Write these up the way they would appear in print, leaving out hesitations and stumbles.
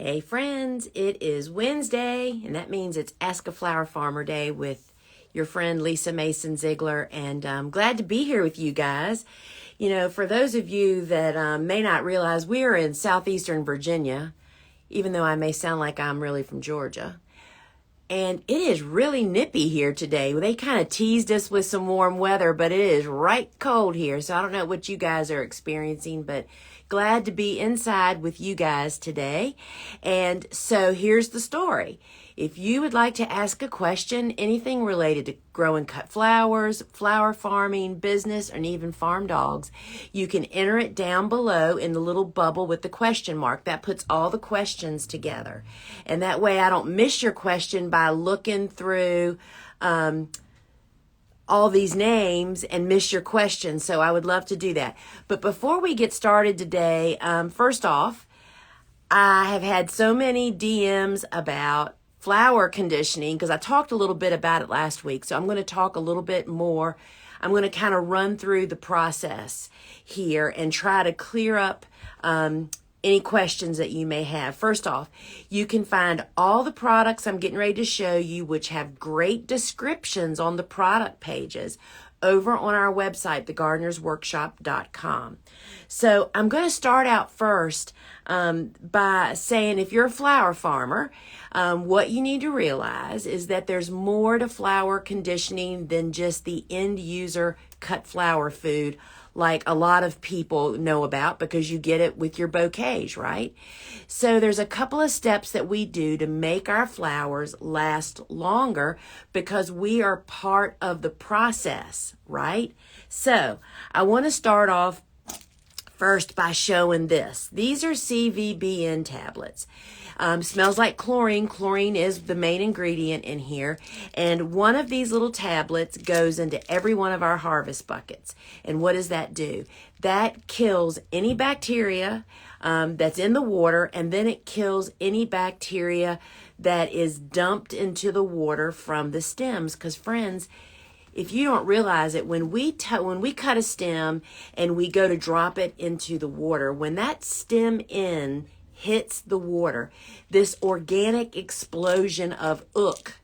Hey friends, it is Wednesday, and that means it's Ask a Flower Farmer Day with your friend Lisa Mason Ziegler, and I'm glad to be here with you guys. You know, for those of you that may not realize, we are in southeastern Virginia, even though I may sound like I'm really from Georgia. And it is really nippy here today. They kind of teased us with some warm weather, but it is right cold here. So I don't know what you guys are experiencing, but glad to be inside with you guys today. And so here's the story. If you would like to ask a question, anything related to growing cut flowers, flower farming, business, and even farm dogs, you can enter it down below in the little bubble with the question mark. That puts all the questions together. And that way I don't miss your question by looking through all these names and miss your question. So I would love to do that. But before we get started today, first off, I have had so many DMs about flower conditioning because I talked a little bit about it last week. So I'm going to talk a little bit more. I'm going to kind of run through the process here and try to clear up any questions that you may have. First off, you can find all the products I'm getting ready to show you, which have great descriptions on the product pages, over on our website, thegardenersworkshop.com. So I'm going to start out first by saying if you're a flower farmer, what you need to realize is that there's more to flower conditioning than just the end user cut flower food like a lot of people know about because you get it with your bouquets, right? So there's a couple of steps that we do to make our flowers last longer because we are part of the process, right? So I want to start off first by showing this. These are CVBN tablets. Smells like chlorine. Chlorine is the main ingredient in here. And one of these little tablets goes into every one of our harvest buckets. And what does that do? That kills any bacteria that's in the water, and then it kills any bacteria that is dumped into the water from the stems. Because friends, if you don't realize it, when we cut a stem and we go to drop it into the water, when that stem end hits the water, this organic explosion of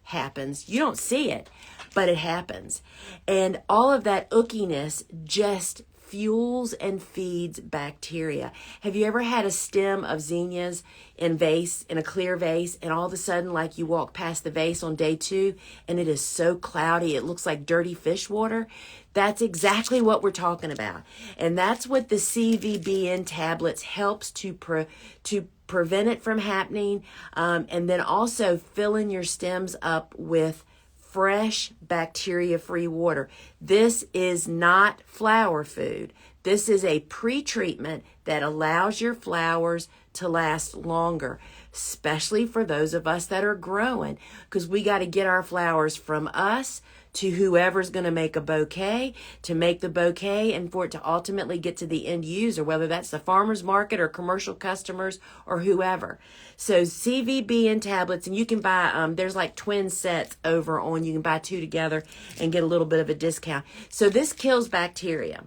happens. You don't see it, but it happens. And all of that ookiness just fuels and feeds bacteria. Have you ever had a stem of zinnias in a clear vase, and all of a sudden, like you walk past the vase on day 2 and it is so cloudy, it looks like dirty fish water? That's exactly what we're talking about. And that's what the CVBN tablets helps to prevent it from happening. And then also filling your stems up with fresh bacteria-free water. This is not flower food. This is a pre-treatment that allows your flowers to last longer, especially for those of us that are growing, because we got to get our flowers from us to whoever's going to make a bouquet, to make the bouquet, and for it to ultimately get to the end user, whether that's the farmer's market or commercial customers or whoever. So CVBN tablets, and you can buy, there's like twin sets over on, you can buy 2 together and get a little bit of a discount. So this kills bacteria.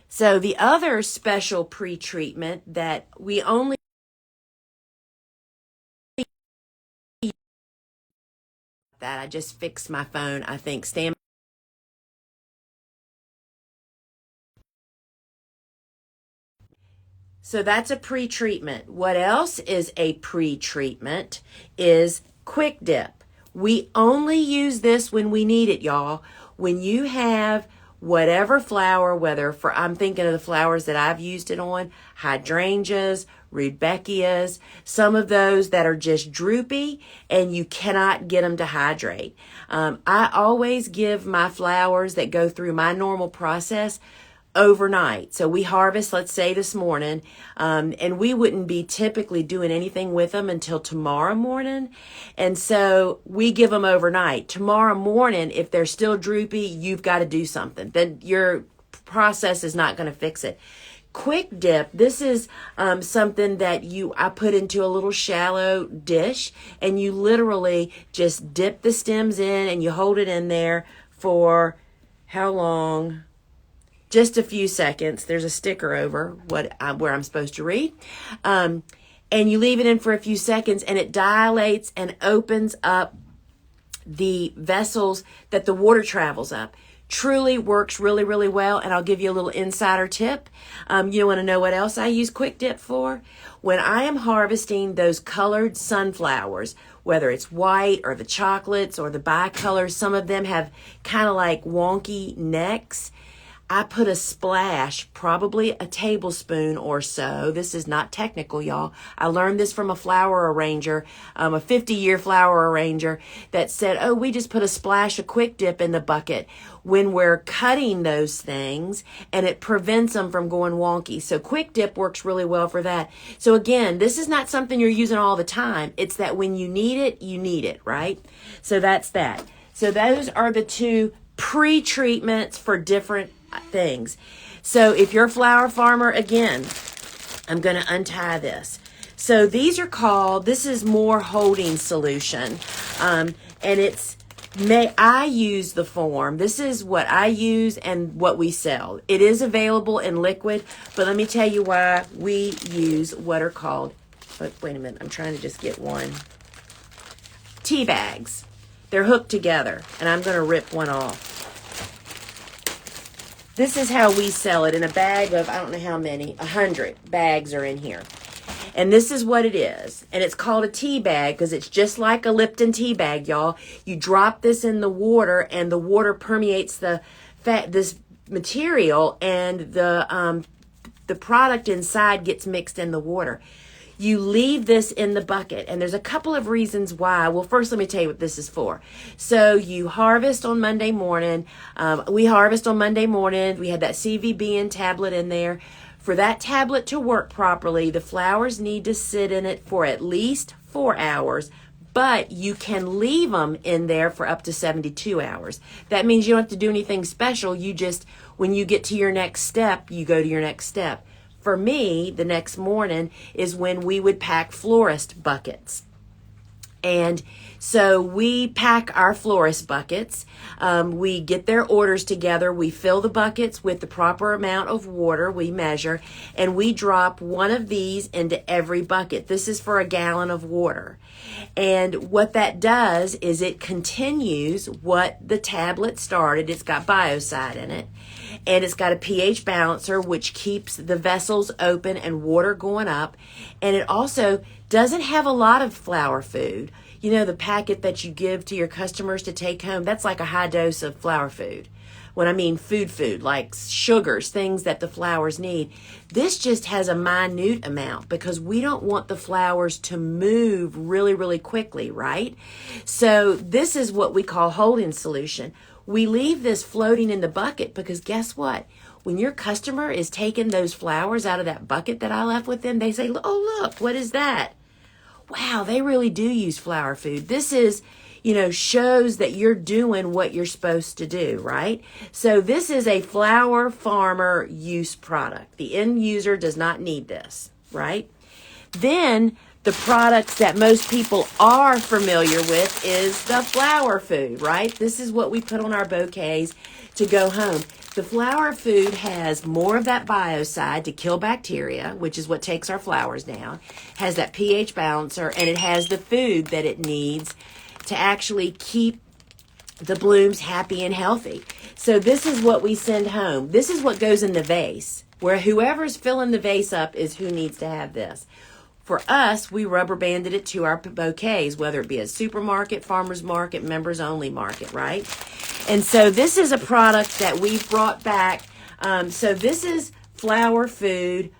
So the other special pre-treatment that we only that I just fixed my phone, I think. So that's a pre-treatment. What else is a pre-treatment is quick dip. We only use this when we need it, y'all. When you have whatever flower, I'm thinking of the flowers that I've used it on, hydrangeas, rudbeckias, some of those that are just droopy and you cannot get them to hydrate. I always give my flowers that go through my normal process overnight. So we harvest, let's say this morning, and we wouldn't be typically doing anything with them until tomorrow morning. And so we give them overnight. Tomorrow morning, if they're still droopy, you've got to do something. Then your process is not going to fix it. Quick dip, this is something that I put into a little shallow dish, and you literally just dip the stems in and you hold it in there for how long? Just a few seconds. There's a sticker over where I'm supposed to read. and you leave it in for a few seconds, and it dilates and opens up the vessels that the water travels up. Truly works really, really well. And I'll give you a little insider tip. You want to know what else I use Quick Dip for? When I am harvesting those colored sunflowers, whether it's white or the chocolates or the bicolors, some of them have kind of like wonky necks. I put a splash, probably a tablespoon or so. This is not technical, y'all. I learned this from a flower arranger, a 50-year flower arranger that said, oh, we just put a splash of Quick Dip in the bucket when we're cutting those things, and it prevents them from going wonky. So Quick Dip works really well for that. So again, this is not something you're using all the time. It's that when you need it, right? So that's that. So those are the two pre-treatments for different things. So if you're a flower farmer, again, I'm going to untie this. So these are called, this is more holding solution. And I use the form. This is what I use and what we sell. It is available in liquid, but let me tell you why we use what are called, wait a minute, I'm trying to just get one. Tea bags. They're hooked together, and I'm going to rip one off. This is how we sell it in a bag of, I don't know how many, 100 bags are in here. And this is what it is. And it's called a tea bag because it's just like a Lipton tea bag, y'all. You drop this in the water, and the water permeates the fat, this material, and the product inside gets mixed in the water. You leave this in the bucket, and there's a couple of reasons why. Well, first, let me tell you what this is for. So you harvest on Monday morning. We harvest on Monday morning. We had that CVBN tablet in there. For that tablet to work properly, the flowers need to sit in it for at least 4 hours, but you can leave them in there for up to 72 hours. That means you don't have to do anything special. You just, when you get to your next step, you go to your next step. For me, the next morning is when we would pack Florist buckets. And so we pack our Florist buckets. We get their orders together. We fill the buckets with the proper amount of water. We measure, and we drop one of these into every bucket. This is for a gallon of water. And what that does is it continues what the tablet started. It's got biocide in it. And it's got a pH balancer, which keeps the vessels open and water going up. And it also doesn't have a lot of flower food. You know, the packet that you give to your customers to take home, that's like a high dose of flower food. When I mean food, like sugars, things that the flowers need. This just has a minute amount because we don't want the flowers to move really, really quickly, right? So this is what we call holding solution. We leave this floating in the bucket because guess what? When your customer is taking those flowers out of that bucket that I left with them, they say, oh, look, what is that? Wow, they really do use flower food. This is, shows that you're doing what you're supposed to do, right? So this is a flower farmer use product. The end user does not need this, right? Then the products that most people are familiar with is the flower food, right? This is what we put on our bouquets to go home. The flower food has more of that biocide to kill bacteria, which is what takes our flowers down, has that pH balancer, and it has the food that it needs to actually keep the blooms happy and healthy. So this is what we send home. This is what goes in the vase, where whoever's filling the vase up is who needs to have this. For us, we rubber banded it to our bouquets, whether it be a supermarket, farmer's market, members only market, right? And so this is a product that we've brought back. So this is flower food,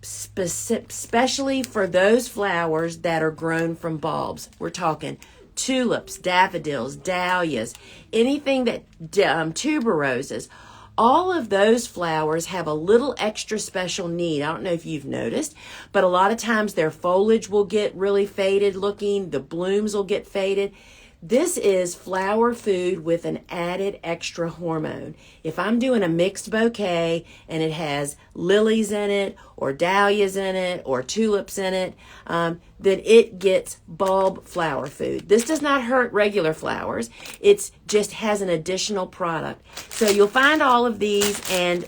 especially for those flowers that are grown from bulbs. We're talking tulips, daffodils, dahlias, anything that tuberoses. All of those flowers have a little extra special need. I don't know if you've noticed, but a lot of times their foliage will get really faded looking. The blooms will get faded. This is flower food with an added extra hormone. If I'm doing a mixed bouquet and it has lilies in it or dahlias in it or tulips in it, then it gets bulb flower food. This does not hurt regular flowers. It just has an additional product. So you'll find all of these, and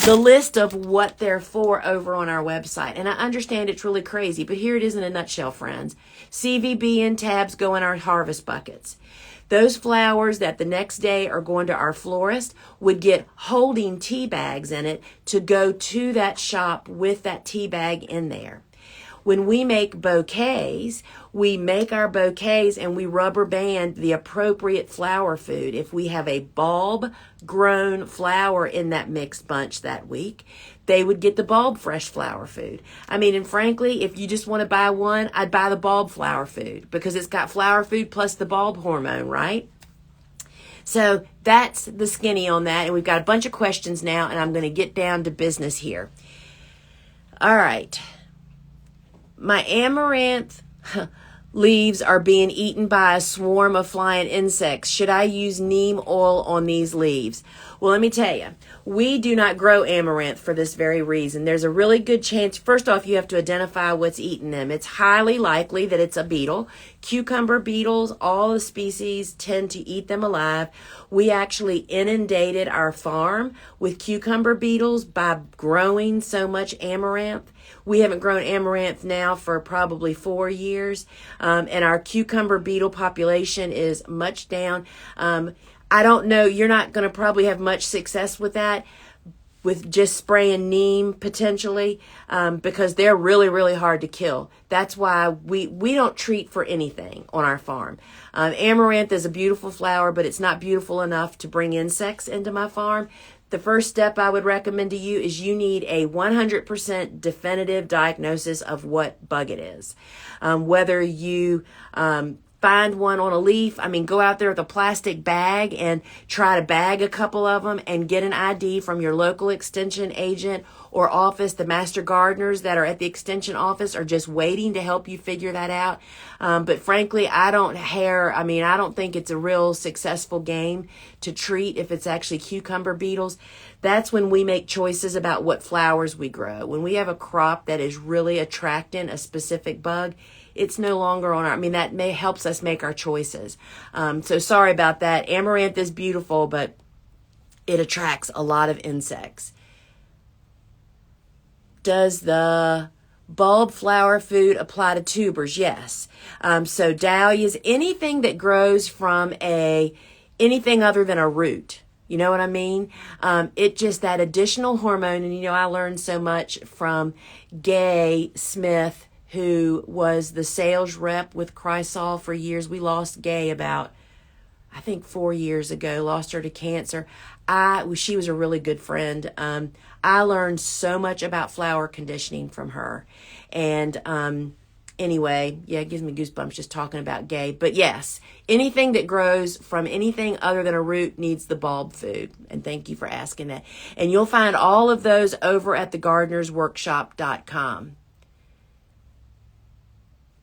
the list of what they're for over on our website. And I understand it's really crazy, but here it is in a nutshell, friends. CVB and tabs go in our harvest buckets. Those flowers that the next day are going to our florist would get holding tea bags in it to go to that shop with that tea bag in there. When we make bouquets, we make our bouquets and we rubber band the appropriate flower food. If we have a bulb grown flower in that mixed bunch that week, they would get the bulb fresh flower food. I mean, and frankly, if you just want to buy one, I'd buy the bulb flower food because it's got flower food plus the bulb hormone, right? So that's the skinny on that. And we've got a bunch of questions now, and I'm going to get down to business here. All right. My amaranth leaves are being eaten by a swarm of flying insects. Should I use neem oil on these leaves? Well, let me tell you, we do not grow amaranth for this very reason. There's a really good chance, first off, you have to identify what's eating them. It's highly likely that it's a beetle. Cucumber beetles, all the species tend to eat them alive. We actually inundated our farm with cucumber beetles by growing so much amaranth. We haven't grown amaranth now for probably 4 years, and our cucumber beetle population is much down. I don't know, you're not going to probably have much success with that, with just spraying neem potentially, because they're really, really hard to kill. That's why we don't treat for anything on our farm. Amaranth is a beautiful flower, but it's not beautiful enough to bring insects into my farm. The first step I would recommend to you is you need a 100% definitive diagnosis of what bug it is. Whether you find one on a leaf, go out there with a plastic bag and try to bag a couple of them and get an ID from your local extension agent or office. The master gardeners that are at the extension office are just waiting to help you figure that out. But frankly, I don't think it's a real successful game to treat if it's actually cucumber beetles. That's when we make choices about what flowers we grow. When we have a crop that is really attracting a specific bug, it's no longer on our, that helps us make our choices. So sorry about that. Amaranth is beautiful, but it attracts a lot of insects. Does the bulb flower food apply to tubers? Yes. So dahlias, anything that grows from anything other than a root. You know what I mean? It just that additional hormone. And I learned so much from Gay Smith, who was the sales rep with Chrysol for years. We lost Gay about, 4 years ago, lost her to cancer. She was a really good friend. I learned so much about flower conditioning from her. And anyway, it gives me goosebumps just talking about Gay. But yes, anything that grows from anything other than a root needs the bulb food. And thank you for asking that. And you'll find all of those over at thegardenersworkshop.com.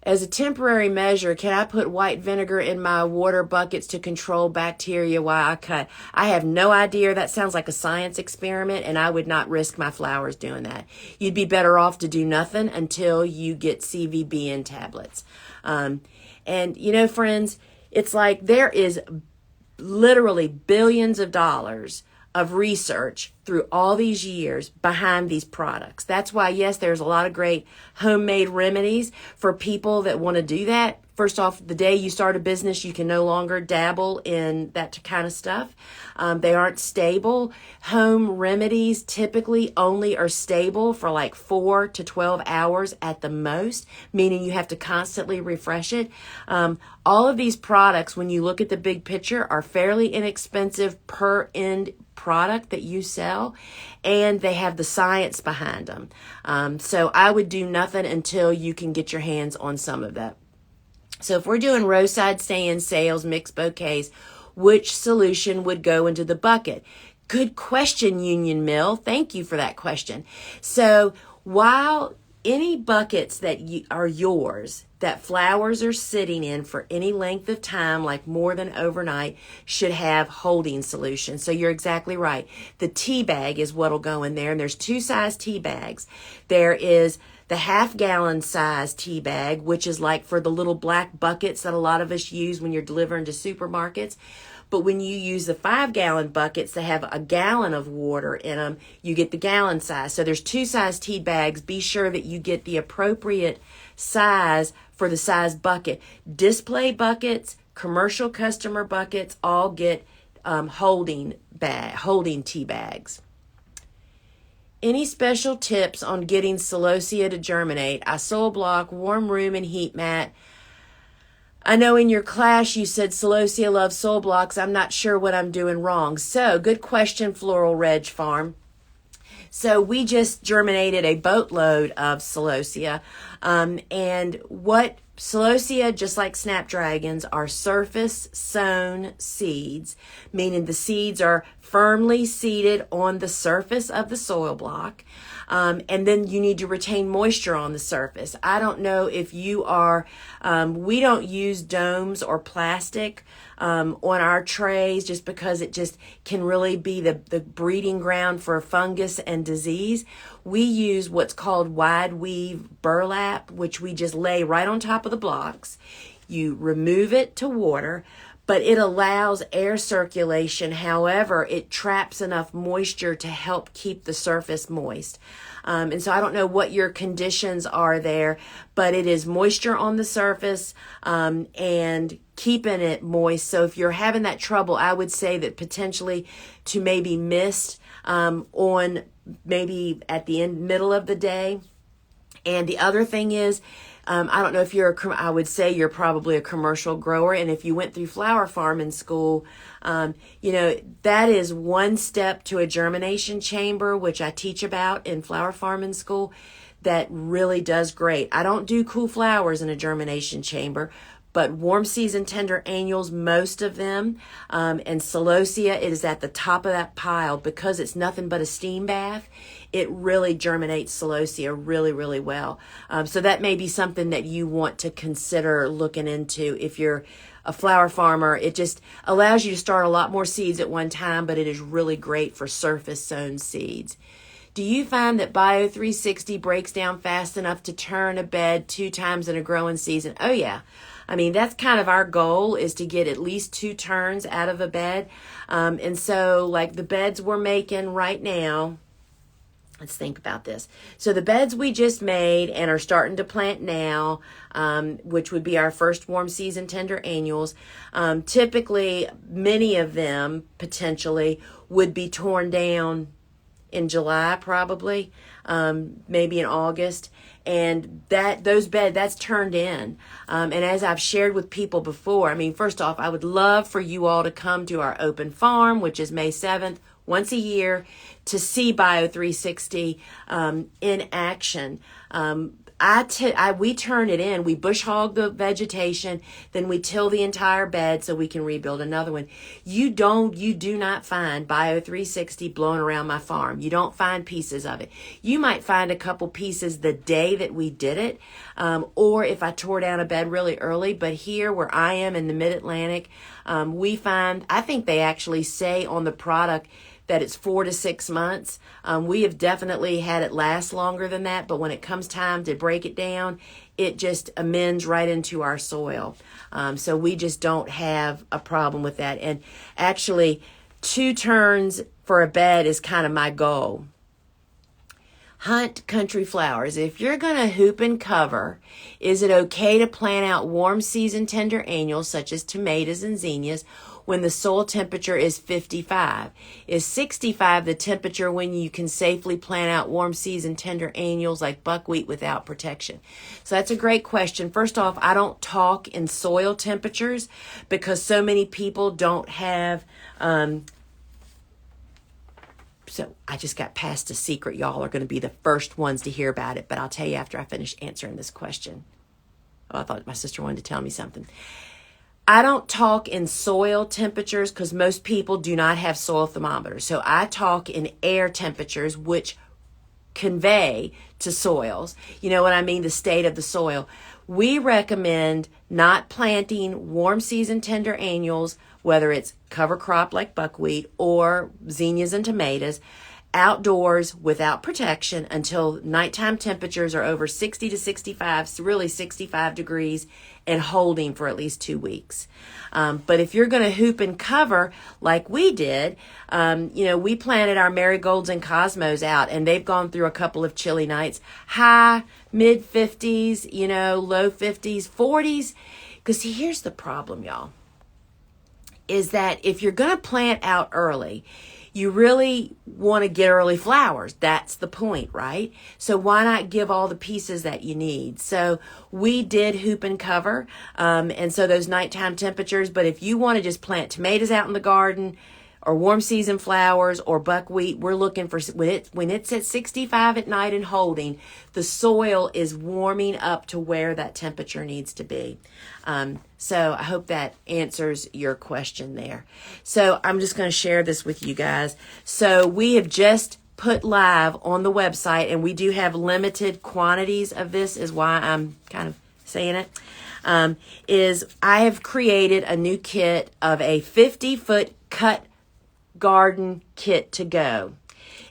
As a temporary measure, can I put white vinegar in my water buckets to control bacteria while I cut? I have no idea. That sounds like a science experiment, and I would not risk my flowers doing that. You'd be better off to do nothing until you get CVB in tablets. And, friends, it's like there is literally billions of dollars of research through all these years behind these products. That's why, yes, there's a lot of great homemade remedies for people that want to do that. First off, the day you start a business, you can no longer dabble in that kind of stuff. They aren't stable. Home remedies typically only are stable for like 4 to 12 hours at the most, meaning you have to constantly refresh it. All of these products, when you look at the big picture, are fairly inexpensive per end product that you sell, and they have the science behind them. So I would do nothing until you can get your hands on some of that. So if we're doing roadside stand sales, mixed bouquets, which solution would go into the bucket? Good question, Union Mill. Thank you for that question. So while any buckets that are yours, that flowers are sitting in for any length of time, like more than overnight, should have holding solution. So you're exactly right. The tea bag is what'll go in there, and there's 2 size tea bags. There is the half-gallon size tea bag, which is like for the little black buckets that a lot of us use when you're delivering to supermarkets. But when you use the 5-gallon buckets that have a gallon of water in them, you get the gallon size. So there's 2 size tea bags. Be sure that you get the appropriate size for the size bucket. Display buckets, commercial customer buckets, all get holding tea bags. Any special tips on getting Celosia to germinate? I soil block, warm room, and heat mat. I know in your class you said Celosia loves soil blocks. I'm not sure what I'm doing wrong. So, good question, Floral Reg Farm. So we just germinated a boatload of Celosia. And what Celosia, just like snapdragons, are surface sown seeds, meaning the seeds are firmly seeded on the surface of the soil block. And then you need to retain moisture on the surface. I don't know if you are, we don't use domes or plastic on our trays just because it just can really be the breeding ground for fungus and disease. We use what's called wide weave burlap, which we just lay right on top of the blocks. You remove it to water, but it allows air circulation. However, it traps enough moisture to help keep the surface moist. And so I don't know what your conditions are there, but it is moisture on the surface and keeping it moist. So if you're having that trouble, I would say that potentially to maybe mist on maybe at the middle of the day. And the other thing is, I don't know if I would say you're probably a commercial grower. And if you went through flower farming school, that is one step to a germination chamber, which I teach about in flower farming school, that really does great. I don't do cool flowers in a germination chamber, but warm season tender annuals, most of them, and Celosia, it is at the top of that pile because it's nothing but a steam bath. It really germinates Celosia really, really well. So that may be something that you want to consider looking into if you're a flower farmer. It just allows you to start a lot more seeds at one time, but it is really great for surface sown seeds. Do you find that Bio 360 breaks down fast enough to turn a bed 2 times in a growing season? Oh yeah. I mean, that's kind of our goal, is to get at least 2 turns out of a bed. And so like the beds we're making right now, let's think about this. So the beds we just made and are starting to plant now, which would be our first warm season tender annuals, typically many of them potentially would be torn down in July probably, maybe in August. And that's turned in. And as I've shared with people before, I mean, first off, I would love for you all to come to our open farm, which is May 7th, once a year, to see Bio 360 in action. We turn it in. We bush hog the vegetation, then we till the entire bed so we can rebuild another one. You do not find Bio 360 blowing around my farm. You don't find pieces of it. You might find a couple pieces the day that we did it, or if I tore down a bed really early. But here where I am in the Mid-Atlantic, we find, I think they actually say on the product that it's 4 to 6 months. We have definitely had it last longer than that, but when it comes time to break it down, it just amends right into our soil. So we just don't have a problem with that. And actually, 2 turns for a bed is kind of my goal. Hunt country flowers. If you're going to hoop and cover, is it okay to plant out warm season tender annuals such as tomatoes and zinnias when the soil temperature is 55? Is 65 the temperature when you can safely plant out warm season tender annuals like buckwheat without protection? So that's a great question. First off, I don't talk in soil temperatures because so many people don't have so I just got past a secret. Y'all are going to be the first ones to hear about it, but I'll tell you after I finish answering this question. Oh, I thought my sister wanted to tell me something. I don't talk in soil temperatures because most people do not have soil thermometers. So I talk in air temperatures, which convey to soils. You know what I mean? The state of the soil. We recommend not planting warm season tender annuals, whether it's cover crop like buckwheat or zinnias and tomatoes, outdoors without protection until nighttime temperatures are over 60 to 65, so really 65 degrees, and holding for at least 2 weeks. But if you're going to hoop and cover like we did, we planted our marigolds and cosmos out, and they've gone through a couple of chilly nights, high, mid 50s, low 50s, 40s. Because here's the problem, y'all, is that if you're going to plant out early, you really want to get early flowers. That's the point, right? So why not give all the pieces that you need? So we did hoop and cover, and so those nighttime temperatures. But if you want to just plant tomatoes out in the garden, or warm season flowers, or buckwheat, we're looking for, when it's at 65 at night and holding, the soil is warming up to where that temperature needs to be. So I hope that answers your question there. So I'm just going to share this with you guys. So we have just put live on the website, and we do have limited quantities of this, is why I'm kind of saying it. Is I have created a new kit of a 50-foot cut garden kit to go.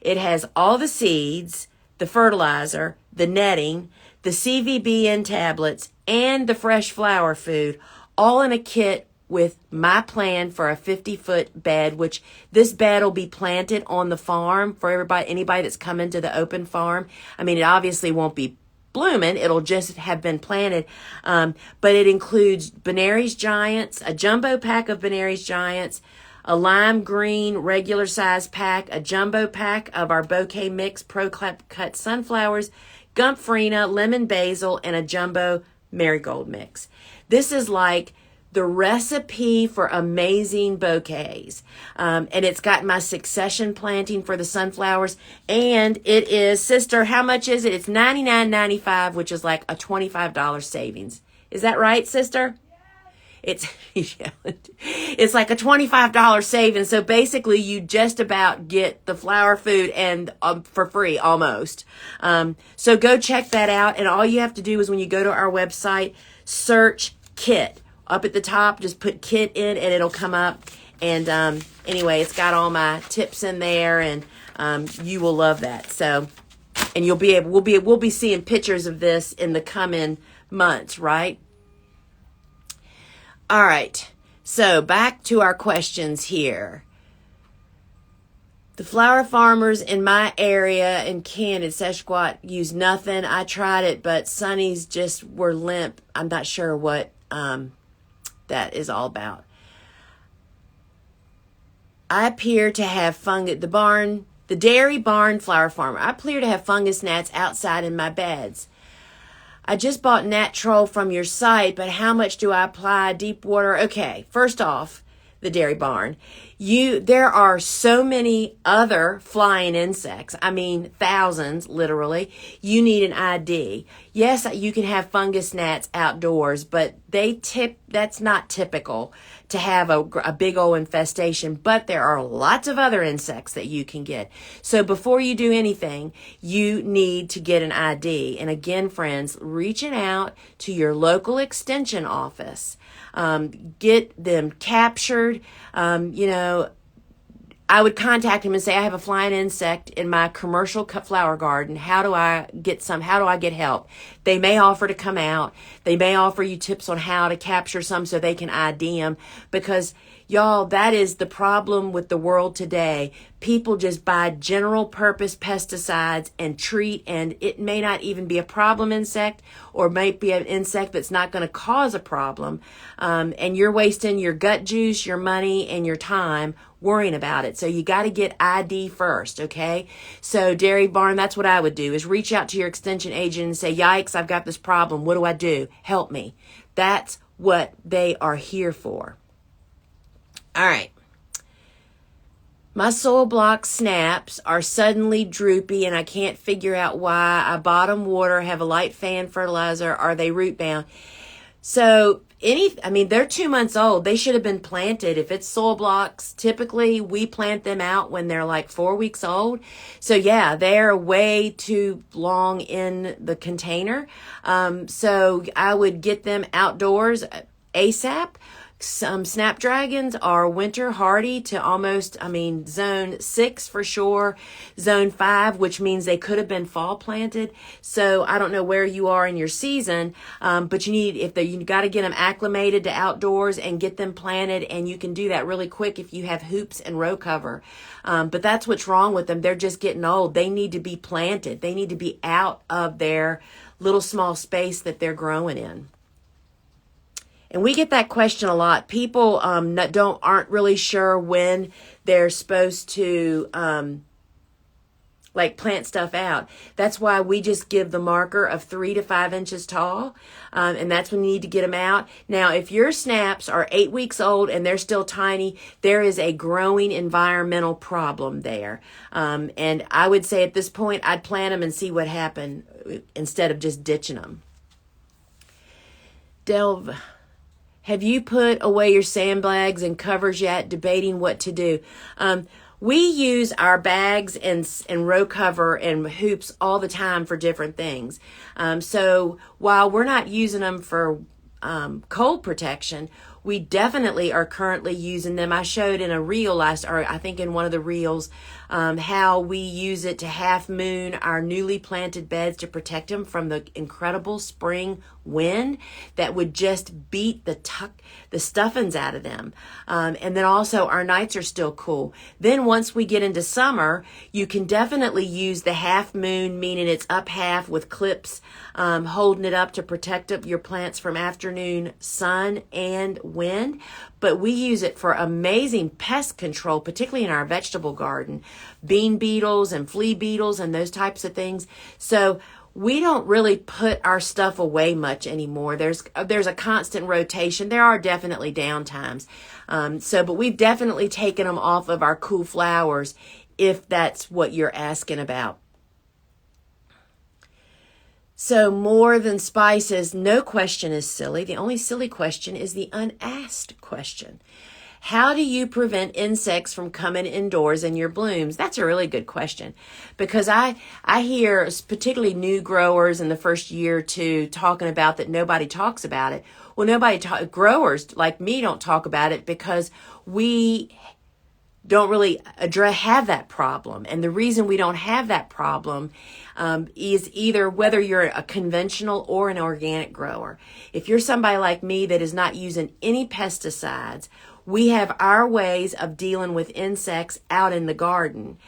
It has all the seeds, the fertilizer, the netting, the CVBN tablets, and the fresh flower food, all in a kit with my plan for a 50-foot bed, which this bed will be planted on the farm for anybody that's coming to the open farm. I mean, it obviously won't be blooming. It'll just have been planted. But it includes Benary's Giants, a jumbo pack of Benary's Giants, a lime green regular size pack, a jumbo pack of our bouquet mix pro cut sunflowers, Gumphrina, lemon basil, and a jumbo marigold mix. This is like the recipe for amazing bouquets. And it's got my succession planting for the sunflowers. And it is, sister, how much is it? It's $99.95, which is like a $25 savings. Is that right, sister? It's it's like a $25 savings. So basically, you just about get the flower food and for free almost. So go check that out. And all you have to do is when you go to our website, search kit. Up at the top, just put kit in, and it'll come up. And anyway, it's got all my tips in there, and you will love that. So, and we'll be seeing pictures of this in the coming months, right? All right, so back to our questions here. The flower farmers in my area in Canada, Seshquat, use nothing. I tried it, but Sunnies just were limp. I'm not sure what that is all about. I appear to have fungus, the dairy barn flower farmer. I appear to have fungus gnats outside in my beds. I just bought Natrol from your site, but how much do I apply? Deep water? Okay, first off, the dairy barn. There are so many other flying insects. I mean, thousands, literally. You need an ID. Yes, you can have fungus gnats outdoors, but that's not typical to have a big old infestation. But there are lots of other insects that you can get. So before you do anything, you need to get an ID. And again, friends, reaching out to your local extension office. Get them captured. I would contact him and say, I have a flying insect in my commercial flower garden. How do I get help? They may offer to come out. They may offer you tips on how to capture some so they can ID them. Because, y'all, that is the problem with the world today. People just buy general purpose pesticides and treat, and it may not even be a problem insect, or might be an insect that's not going to cause a problem. And you're wasting your gut juice, your money, and your time worrying about it. So you got to get ID first, okay? So dairy barn, that's what I would do, is reach out to your extension agent and say, yikes, I've got this problem. What do I do? Help me. That's what they are here for. All right. My soil block snaps are suddenly droopy and I can't figure out why. I bottom water, have a light fan fertilizer. Are they root bound? So they're 2 months old. They should have been planted. If it's soil blocks, typically we plant them out when they're like 4 weeks old. So yeah, they're way too long in the container. So I would get them outdoors ASAP. Some snapdragons are winter hardy to almost, zone 6 for sure, zone 5, which means they could have been fall planted. So I don't know where you are in your season, but you got to get them acclimated to outdoors and get them planted, and you can do that really quick if you have hoops and row cover. But that's what's wrong with them. They're just getting old. They need to be planted. They need to be out of their little small space that they're growing in. And we get that question a lot. People aren't really sure when they're supposed to plant stuff out. That's why we just give the marker of 3 to 5 inches tall, and that's when you need to get them out. Now, if your snaps are 8 weeks old and they're still tiny, there is a growing environmental problem there. And I would say at this point, I'd plant them and see what happened instead of just ditching them. Delve. Have you put away your sandbags and covers yet? Debating what to do. We use our bags and row cover and hoops all the time for different things. So while we're not using them for cold protection, we definitely are currently using them. I showed in a reel I think in one of the reels, how we use it to half moon our newly planted beds to protect them from the incredible spring wind that would just beat the stuffings out of them. And then also our nights are still cool. Then once we get into summer, you can definitely use the half moon, meaning it's up half with clips holding it up to protect your plants from afternoon sun and wind. But we use it for amazing pest control, particularly in our vegetable garden, bean beetles and flea beetles and those types of things. So we don't really put our stuff away much anymore. There's a constant rotation. There are definitely down times. But we've definitely taken them off of our cool flowers, if that's what you're asking about. So more than spices, no question is silly. The only silly question is the unasked question. How do you prevent insects from coming indoors in your blooms? That's a really good question, because I hear particularly new growers in the first year or two talking about that nobody talks about it. Well, growers like me don't talk about it because we don't really have that problem. And the reason we don't have that problem is either whether you're a conventional or an organic grower. If you're somebody like me that is not using any pesticides, we have our ways of dealing with insects out in the garden.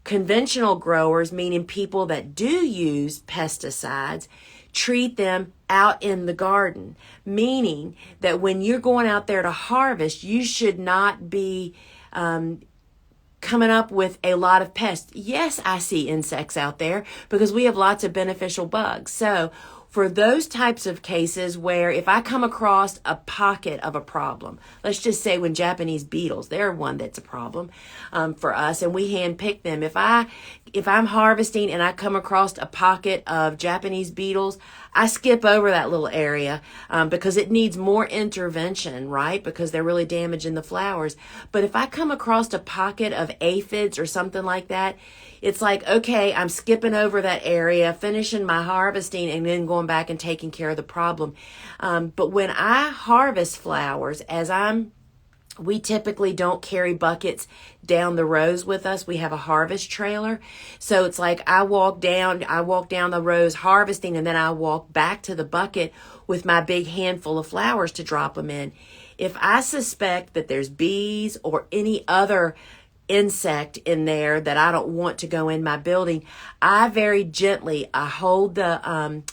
Conventional growers, meaning people that do use pesticides, treat them out in the garden, meaning that when you're going out there to harvest, you should not be coming up with a lot of pests. Yes, I see insects out there because we have lots of beneficial bugs. So for those types of cases where if I come across a pocket of a problem, let's just say when Japanese beetles, they're one that's a problem for us, and we hand pick them. If I'm harvesting and I come across a pocket of Japanese beetles, I skip over that little area because it needs more intervention, right? Because they're really damaging the flowers. But if I come across a pocket of aphids or something like that, it's like, okay, I'm skipping over that area, finishing my harvesting, and then going back and taking care of the problem. But when I harvest flowers, we typically don't carry buckets down the rows with us. We have a harvest trailer. So it's like I walk down the rows harvesting, and then I walk back to the bucket with my big handful of flowers to drop them in. If I suspect that there's bees or any other insect in there that I don't want to go in my building, I very gently, I hold the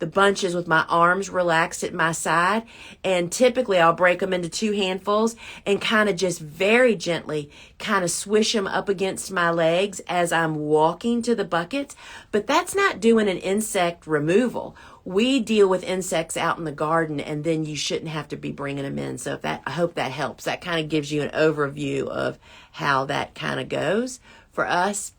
bunches with my arms relaxed at my side, and typically I'll break them into 2 handfuls and kind of just very gently kind of swish them up against my legs as I'm walking to the buckets. But that's not doing an insect removal. We deal with insects out in the garden, and then you shouldn't have to be bringing them in. So I hope that helps. That kind of gives you an overview of how that kind of goes for us.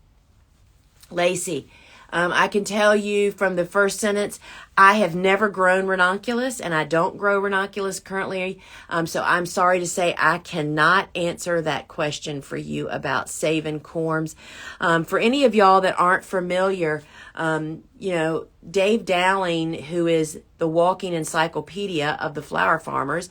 Lacey, I can tell you from the first sentence, I have never grown ranunculus, and I don't grow ranunculus currently. So I'm sorry to say I cannot answer that question for you about saving corms. For any of y'all that aren't familiar, Dave Dowling, who is the walking encyclopedia of the flower farmers,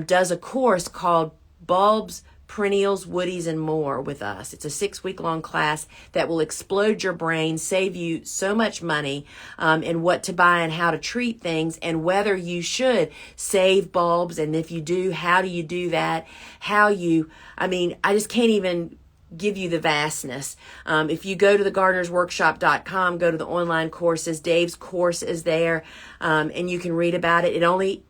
does a course called Bulbs, Perennials, Woodies, and More with us. It's a 6-week-long class that will explode your brain, save you so much money in what to buy and how to treat things, and whether you should save bulbs, and if you do, how do you do that? I just can't even give you the vastness. If you go to the gardenersworkshop.com, go to the online courses, Dave's course is there, and you can read about it. It only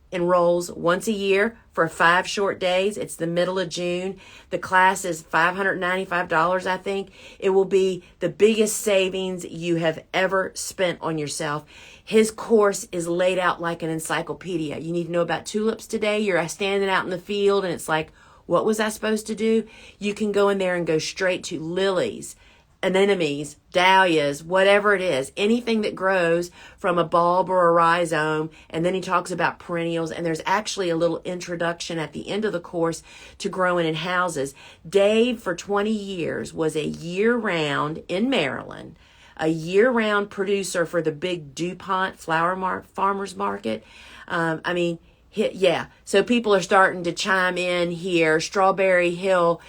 enrolls once a year for 5 short days. It's the middle of June. The class is $595, I think. It will be the biggest savings you have ever spent on yourself. His course is laid out like an encyclopedia. You need to know about tulips today. You're standing out in the field and it's like, what was I supposed to do? You can go in there and go straight to lilies, anemones, dahlias, whatever it is, anything that grows from a bulb or a rhizome. And then he talks about perennials, and there's actually a little introduction at the end of the course to growing in houses. Dave, for 20 years, was a year-round in Maryland, a year-round producer for the big DuPont farmers market. So people are starting to chime in here. Strawberry Hill,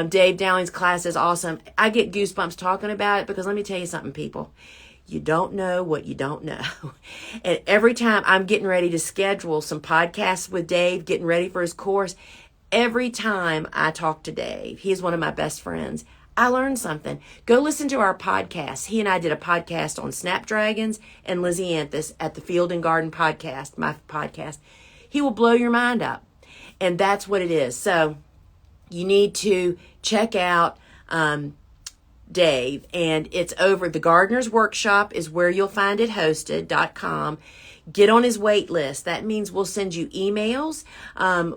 Dave Dowling's class is awesome. I get goosebumps talking about it because let me tell you something, people. You don't know what you don't know. And every time I'm getting ready to schedule some podcasts with Dave, getting ready for his course, every time I talk to Dave, he's one of my best friends, I learned something. Go listen to our podcast. He and I did a podcast on snapdragons and Lysianthus at the Field and Garden podcast, my podcast. He will blow your mind up. And that's what it is. So you need to check out Dave. And it's over. The Gardener's Workshop is where you'll find it hosted.com. Get on his wait list. That means we'll send you emails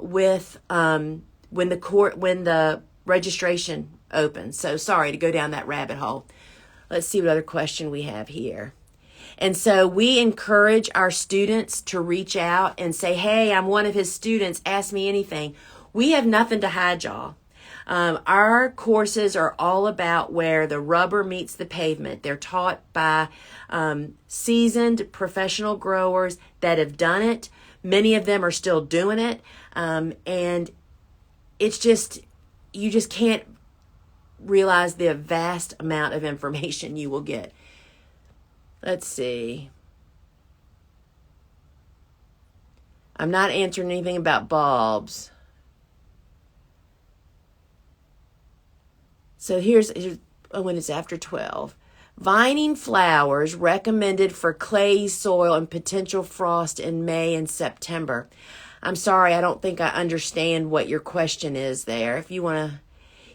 with when the registration opens. So sorry to go down that rabbit hole. Let's see what other question we have here. And so we encourage our students to reach out and say, hey, I'm one of his students. Ask me anything. We have nothing to hide, y'all. Our courses are all about where the rubber meets the pavement. They're taught by seasoned professional growers that have done it. Many of them are still doing it. And it's just, you just can't realize the vast amount of information you will get. Let's see. I'm not answering anything about bulbs. So here's when it's after 12. Vining flowers recommended for clay soil and potential frost in May and September. I'm sorry, I don't think I understand what your question is there. If you want to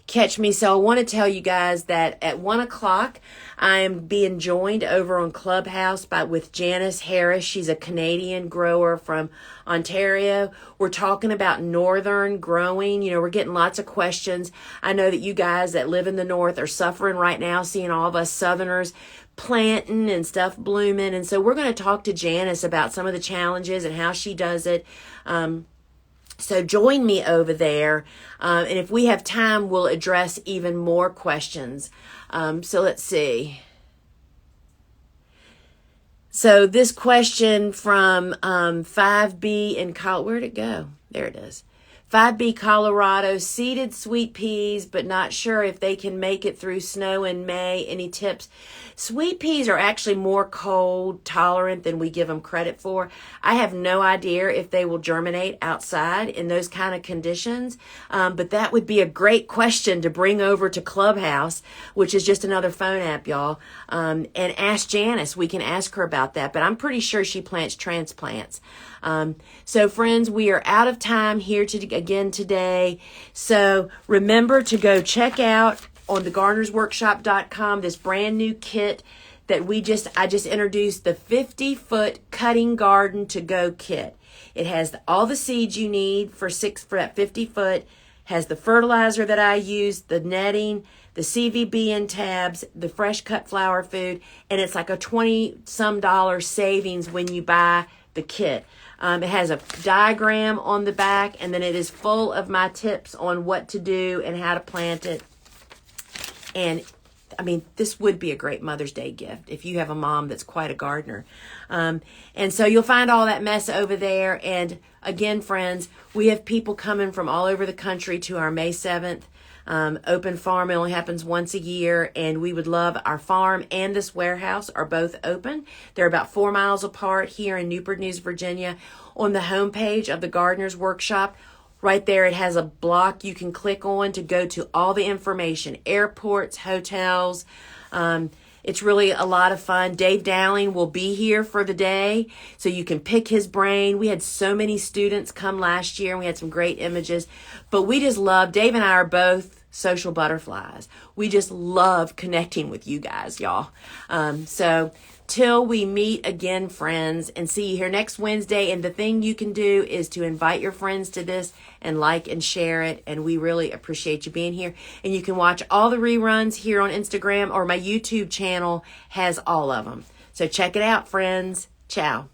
catch me. So I want to tell you guys that at 1 o'clock, I am being joined over on Clubhouse with Janice Harris. She's a Canadian grower from Ontario. We're talking about northern growing. We're getting lots of questions. I know that you guys that live in the north are suffering right now, seeing all of us southerners planting and stuff blooming. And so we're going to talk to Janice about some of the challenges and how she does it. So join me over there, and if we have time, we'll address even more questions. So let's see. So this question from 5B in Colorado, where'd it go? There it is. 5B Colorado, seeded sweet peas, but not sure if they can make it through snow in May. Any tips? Sweet peas are actually more cold tolerant than we give them credit for. I have no idea if they will germinate outside in those kind of conditions, but that would be a great question to bring over to Clubhouse, which is just another phone app, y'all, and ask Janice. We can ask her about that, but I'm pretty sure she plants transplants. So friends, we are out of time here again today. So remember to go check out on the gardenersworkshop.com this brand new kit that I just introduced, the 50-foot cutting garden to go kit. It has all the seeds you need for that 50 foot has the fertilizer that I use, the netting, the CVB in tabs, the fresh cut flower food, and it's like a $20-some savings when you buy the kit. It has a diagram on the back, and then it is full of my tips on what to do and how to plant it. And I mean, this would be a great Mother's Day gift if you have a mom that's quite a gardener. And so you'll find all that mess over there. And again, friends, we have people coming from all over the country to our May 7th open farm. It only happens once a year, and we would love our farm and this warehouse are both open. They're about 4 miles apart here in Newport News, Virginia. On the homepage of the Gardener's Workshop, right there, it has a block you can click on to go to all the information, airports, hotels. It's really a lot of fun. Dave Dowling will be here for the day, so you can pick his brain. We had so many students come last year, and we had some great images. But we just love, Dave and I are both social butterflies. We just love connecting with you guys, y'all. So till we meet again, friends, and see you here next Wednesday. And the thing you can do is to invite your friends to this and like and share it. And we really appreciate you being here. And you can watch all the reruns here on Instagram, or my YouTube channel has all of them. So check it out, friends. Ciao.